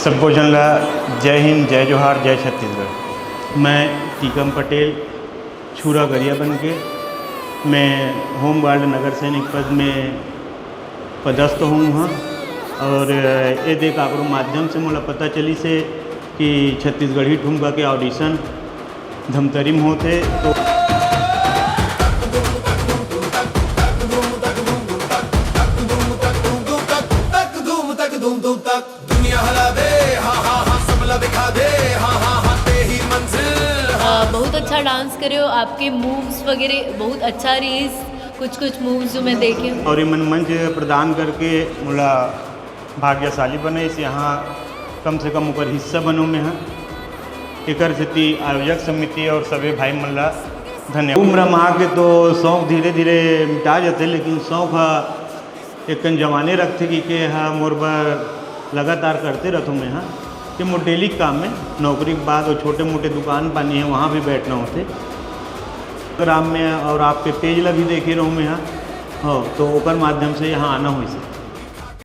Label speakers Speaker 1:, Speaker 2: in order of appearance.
Speaker 1: सबको जनला जय हिंद, जय जोहार, जय छत्तीसगढ़। मैं टीकम पटेल छुरा गरिया बन के मैं होम गार्ड नगर सैनिक पद में पदस्थ हूँ वहाँ। और ये देख आकरो माध्यम से मोला पता चली से कि छत्तीसगढ़ी ठुमका के ऑडिशन धमतरी में होते। तो
Speaker 2: बहुत अच्छा डांस करे हो, आपके मूव्स वगैरह बहुत अच्छा रही। कुछ मूव्स जो मैं देखे
Speaker 1: और ये मन मंच प्रदान करके मोला भाग्यशाली बने इस यहाँ कम से कम ऊपर हिस्सा बनो में हाँ। एक सेती आयोजक समिति और सभी भाई मल्ला धन्यवाद। उम्र महा के तो शौक धीरे धीरे मिटा जाते, लेकिन शौक एक जवाने रखते कि हाँ मोर बार लगातार करते रहूँ मैं हाँ। कि मोर डेली काम में नौकरी के बाद और छोटे मोटे दुकान पानी है वहाँ भी बैठना होते ग्राम में। और आपके पेज ला भी देखे रहूँ मैं हाँ, तो ओकर माध्यम से यहाँ आना हो से।